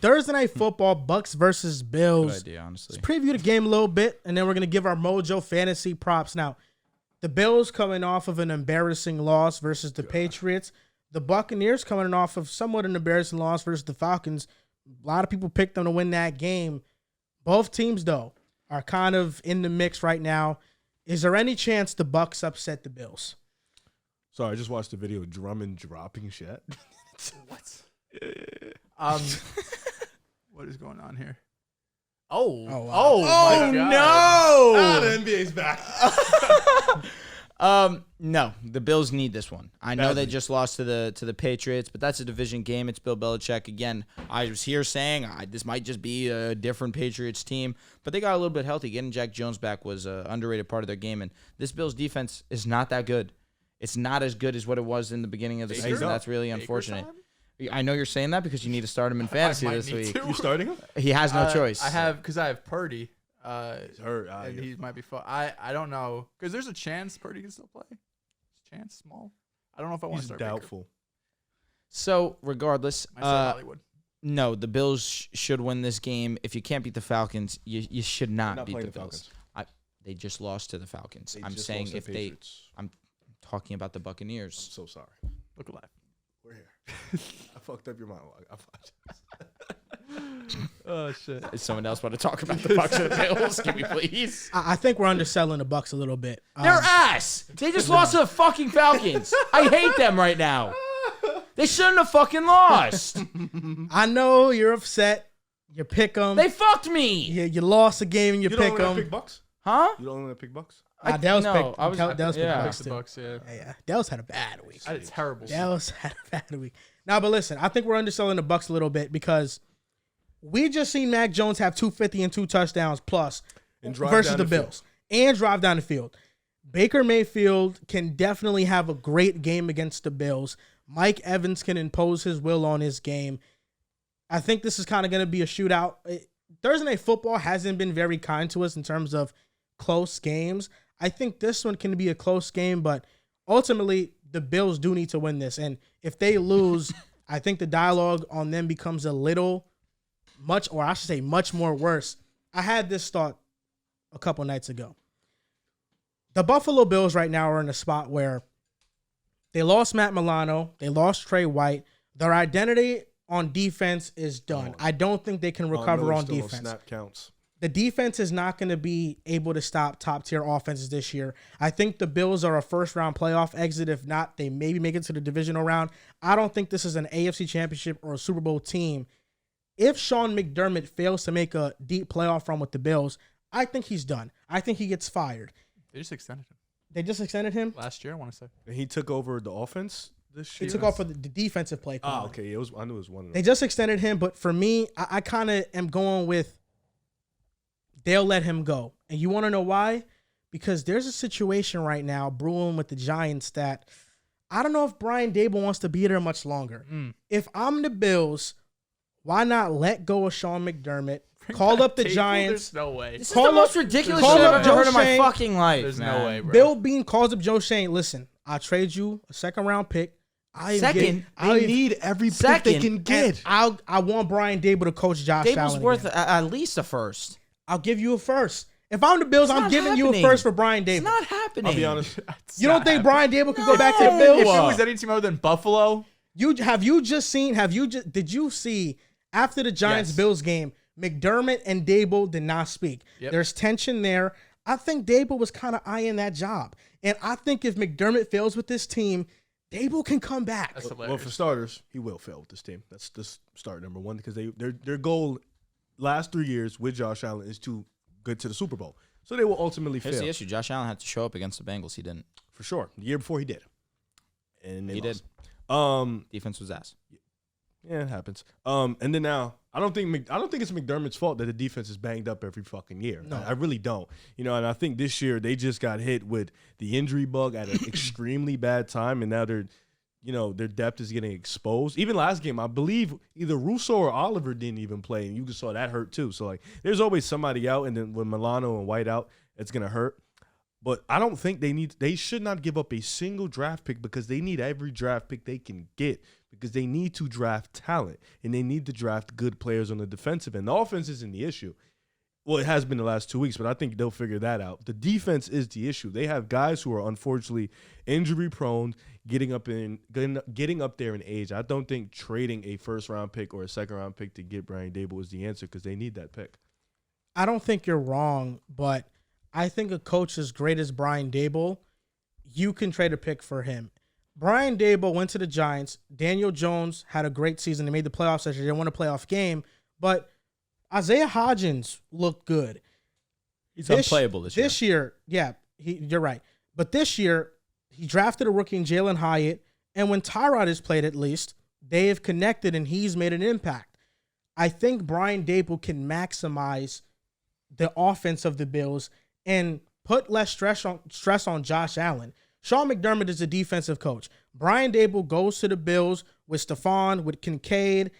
Thursday Night Football, Bucs versus Bills. Good idea, honestly. Let's preview the game a little bit, and then we're going to give our Mojo fantasy props. Now, the Bills coming off of an embarrassing loss versus the Patriots. The Buccaneers coming off of somewhat an embarrassing loss versus the Falcons. A lot of people picked them to win that game. Both teams, though, are kind of in the mix right now. Is there any chance the Bucs upset the Bills? Sorry, I just watched the video of Drummond dropping shit. What? What is going on here? Oh, wow. Oh my God. no! The NBA's back. No, the Bills need this one. I know they Badly. just lost to the Patriots, but that's a division game. It's Bill Belichick again. I was here saying this might just be a different Patriots team, but they got a little bit healthy. Getting Jack Jones back was an underrated part of their game, and this Bills defense is not that good. It's not as good as what it was in the beginning of the season. That's really unfortunate. I know you're saying that because you need to start him in fantasy this week. You starting him? He has no choice. I have Purdy. He's hurt. And he might be fun. I don't know because there's a chance Purdy can still play. Chance small. I don't know if I want to He's start. doubtful. So regardless, Baker. I said Hollywood. no, the Bills should win this game. If you can't beat the Falcons, you should not beat the Bills. They just lost to the Falcons. I'm saying if they, I'm talking about the Buccaneers. I'm so sorry. Look alive. We're here. I fucked up your monologue. I apologize. Oh shit. Does someone else want to talk about the Bucs or the Bills? Give me, please. I think we're underselling the Bucs a little bit. They're ass. They just lost to the fucking Falcons. I hate them right now. They shouldn't have fucking lost. I know you're upset. You pick them. They fucked me. You lost a game and you You pick don't only them. pick Bucks? Huh? You don't only pick Bucks? Dehls no, picked. I was- Dehls yeah. picked The Bucs Bucks, too. yeah. Yeah. Dehls had a bad week. I had a terrible. Dehls had a bad week. Now, but listen, I think we're underselling the Bucs a little bit because we just seen Mac Jones have 250 and 2 touchdowns plus And drive versus down the the field. Bills and drive down the field. Baker Mayfield can definitely have a great game against the Bills. Mike Evans can impose his will on his game. I think this is kind of going to be a shootout. Thursday Night Football hasn't been very kind to us in terms of close games. I think this one can be a close game, but ultimately the Bills do need to win this. And if they lose, I think the dialogue on them becomes much more worse. I had this thought a couple nights ago. The Buffalo Bills right now are in a spot where they lost Matt Milano. They lost Trey White. Their identity on defense is done. I don't think they can recover on defense. Snap counts. The defense is not going to be able to stop top-tier offenses this year. I think the Bills are a first-round playoff exit. If not, they maybe make it to the divisional round. I don't think this is an AFC championship or a Super Bowl team. If Sean McDermott fails to make a deep playoff run with the Bills, I think he's done. I think he gets fired. They just extended him They just extended him? last year. I want to say. And he took over the offense this They year? took off for the defensive play caller. Okay. I knew it was one of them. They just extended him, but for me, I kind of am going with they'll let him go. And you want to know why? Because there's a situation right now brewing with the Giants that I don't know if Brian Daboll wants to be there much longer. If I'm the Bills, why not let go of Sean McDermott, call up the Giants. There's no way. This is Call the most up- ridiculous call shit up I've ever Joe heard in my Shane. fucking life. There's man. no way, bro. Bill Bean calls up Joe Shane. Listen, I'll trade you a second-round pick. Second? They need every pick Second, they can get. I want Brian Daboll to coach Josh Daboll's Allen worth again. at least a first. I'll give you a first. If I'm the Bills, It's I'm not giving you a happening. first for Brian Daboll. It's not happening. I'll be honest. You don't think Brian Daboll could go back to the If Bills? it was any team other than Buffalo, Did you see after the Giants Yes. Bills game, McDermott and Daboll did not speak. Yep. There's tension there. I think Daboll was kind of eyeing that job. And I think if McDermott fails with this team, Daboll can come back. that's hilarious. Well, for starters, he will fail with this team. That's just start number one because their goal last 3 years with Josh Allen is to get to the Super Bowl. So they will ultimately Here's fail the issue. Josh Allen had to show up against the Bengals. He didn't. for sure. The year before he did, and they He lost. did. Defense was ass. Yeah, it happens. And then now, I don't think it's McDermott's fault that the defense is banged up every fucking year. No. I really don't. And I think this year they just got hit with the injury bug at an extremely bad time, and now their depth is getting exposed. Even last game, I believe either Russo or Oliver didn't even play, and you just saw that hurt too. So there's always somebody out, and then with Milano and White out, it's gonna hurt. But I don't think they should not give up a single draft pick because they need every draft pick they can get because they need to draft talent and they need to draft good players on the defensive end. The offense isn't the issue. Well, it has been the last 2 weeks, but I think they'll figure that out. The defense is the issue. They have guys who are unfortunately injury prone, getting up there in age. I don't think trading a first-round pick or a second-round pick to get Brian Daboll is the answer because they need that pick. I don't think you're wrong, but I think a coach as great as Brian Daboll, you can trade a pick for him. Brian Daboll went to the Giants. Daniel Jones had a great season. They made the playoffs this year. They won a playoff game, but Isaiah Hodgins looked good. He's unplayable this year. This year, yeah, you're right. But this year, he drafted a rookie in Jalen Hyatt, and when Tyrod has played at least, they have connected and he's made an impact. I think Brian Daboll can maximize the offense of the Bills and put less stress on Josh Allen. Sean McDermott is a defensive coach. Brian Daboll goes to the Bills with Stephon, with Kincaid,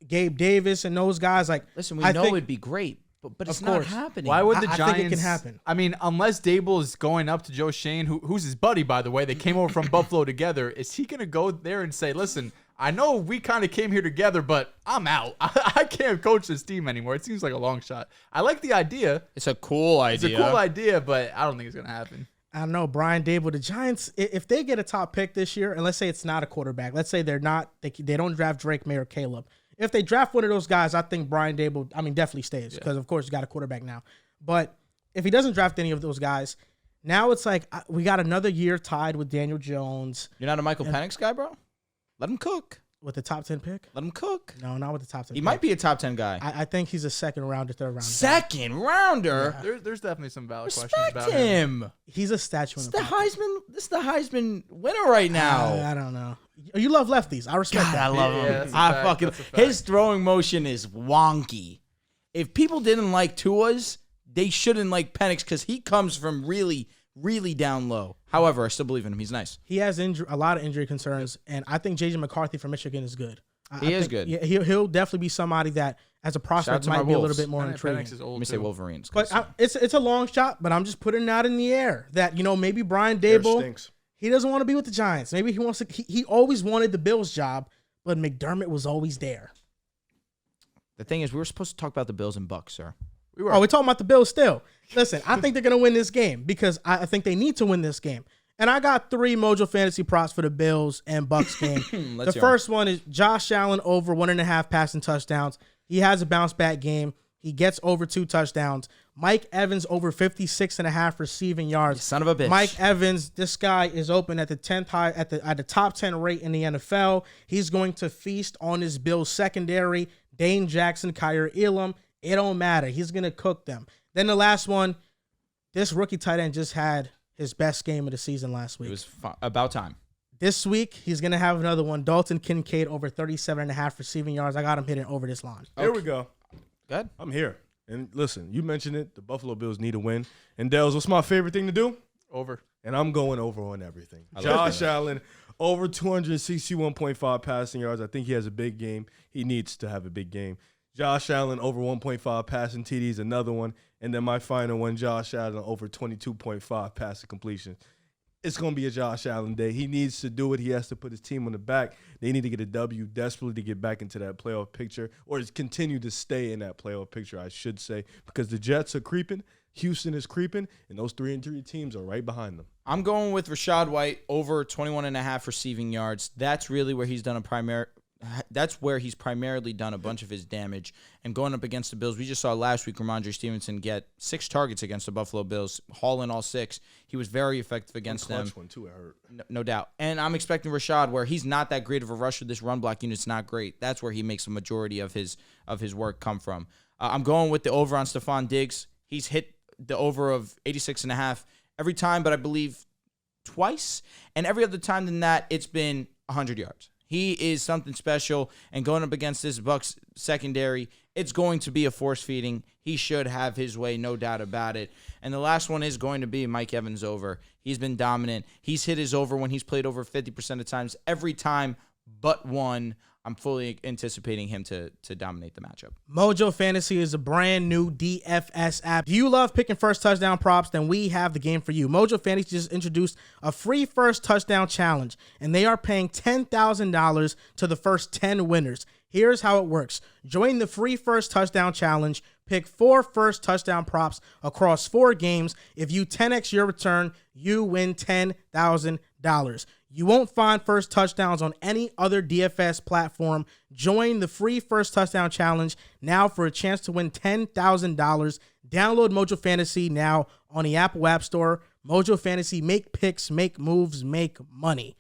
Gabe Davis, and those guys. Like, listen, we know it'd be great, but it's not happening. Why would the Giants? I think it can happen. I mean, unless Daboll is going up to Joe Shane, who's his buddy, by the way. They came over from Buffalo together. Is he going to go there and say, listen, I know we kind of came here together, but I'm out. I can't coach this team anymore. It seems like a long shot. I like the idea. It's a cool idea. It's a cool idea, but I don't think it's going to happen. I don't know, Brian Daboll, the Giants, if they get a top pick this year, and let's say it's not a quarterback, let's say they don't draft Drake May or Caleb. If they draft one of those guys, I think Brian Daboll, definitely stays because, of course, he's got a quarterback now. But if he doesn't draft any of those guys, now it's like we got another year tied with Daniel Jones. You're not a Michael Penix guy, bro? Let him cook. With the top 10 pick? Let him cook. No, not with the top 10 He pick. might be a top 10 guy. I think he's a second rounder, third rounder. Second rounder? Yeah. There's definitely some valid questions Respect about him. him. He's a statue in This the pocket. is the Heisman winner right now. I don't know. You love lefties. I respect God, that. I love him. Yeah, that's a I fact. fucking That's a fact. his throwing motion is wonky. If people didn't like Tua's, they shouldn't like Penix because he comes from really, really down low. However, I still believe in him. He's nice. He has a lot of injury concerns, and I think J.J. McCarthy from Michigan is good. He is think, good. Yeah, he'll definitely be somebody that, as a Shout out prospect, to my might be a little Wolves. bit more And intriguing. Penix is old Let me say too. Wolverines. But it's a long shot, but I'm just putting it out in the air that, maybe Brian Air Daboll, stinks. he doesn't want to be with the Giants. Maybe he wants to. He always wanted the Bills job, but McDermott was always there. The thing is, we were supposed to talk about the Bills and Bucks, sir. We were. Oh, we're talking about the Bills still. Listen, I think they're going to win this game because I think they need to win this game. And I got 3 Mojo Fantasy props for the Bills and Bucks game. Let's The hear 'em. first one is Josh Allen over 1.5 passing touchdowns. He has a bounce back game. He gets over 2 touchdowns. Mike Evans over 56.5 receiving yards. Son of a bitch. Mike Evans, this guy is open at the 10th high at the top 10 rate in the NFL. He's going to feast on his Bills secondary. Dane Jackson, Kyer Elam. It don't matter. He's going to cook them. Then the last one, this rookie tight end just had his best game of the season last week. It was about time. This week, he's going to have another one. Dalton Kincaid over 37.5 receiving yards. I got him hitting over this line. Here we go. Good. I'm here. And listen, you mentioned it. The Buffalo Bills need a win. And Dehls, what's my favorite thing to do? Over. And I'm going over on everything. I like Josh that. Allen, over 261.5 passing yards. I think he has a big game. He needs to have a big game. Josh Allen, over 1.5 passing TDs, another one. And then my final one, Josh Allen, over 22.5 passing completions. It's going to be a Josh Allen day. He needs to do it. He has to put his team on the back. They need to get a W desperately to get back into that playoff picture or just continue to stay in that playoff picture, I should say, because the Jets are creeping. Houston is creeping, and those 3-3 teams are right behind them. I'm going with Rachaad White over 21.5 receiving yards. That's really where he's done That's where he's primarily done a bunch of his damage. And going up against the Bills, we just saw last week Ramondre Stevenson get 6 targets against the Buffalo Bills, haul in all 6. He was very effective against them. One too, it hurt. No doubt. And I'm expecting Rashad, where he's not that great of a rusher. This run block unit's not great. That's where he makes the majority of his work come from. I'm going with the over on Stephon Diggs. He's hit the over of 86.5 every time, but I believe twice. And every other time than that, it's been 100 yards. He is something special, and going up against this Bucs secondary, it's going to be a force feeding. He should have his way, no doubt about it. And the last one is going to be Mike Evans over. He's been dominant. He's hit his over when he's played over 50% of times every time but one. I'm fully anticipating him to dominate the matchup. Mojo Fantasy is a brand new DFS app. Do you love picking first touchdown props? Then we have the game for you. Mojo Fantasy just introduced a free first touchdown challenge, and they are paying $10,000 to the first 10 winners. Here's how it works. Join the free first touchdown challenge. Pick 4 first touchdown props across 4 games. If you 10x your return, you win $10,000. You won't find first touchdowns on any other DFS platform. Join the free first touchdown challenge now for a chance to win $10,000. Download Mojo Fantasy now on the Apple App Store. Mojo Fantasy, make picks, make moves, make money.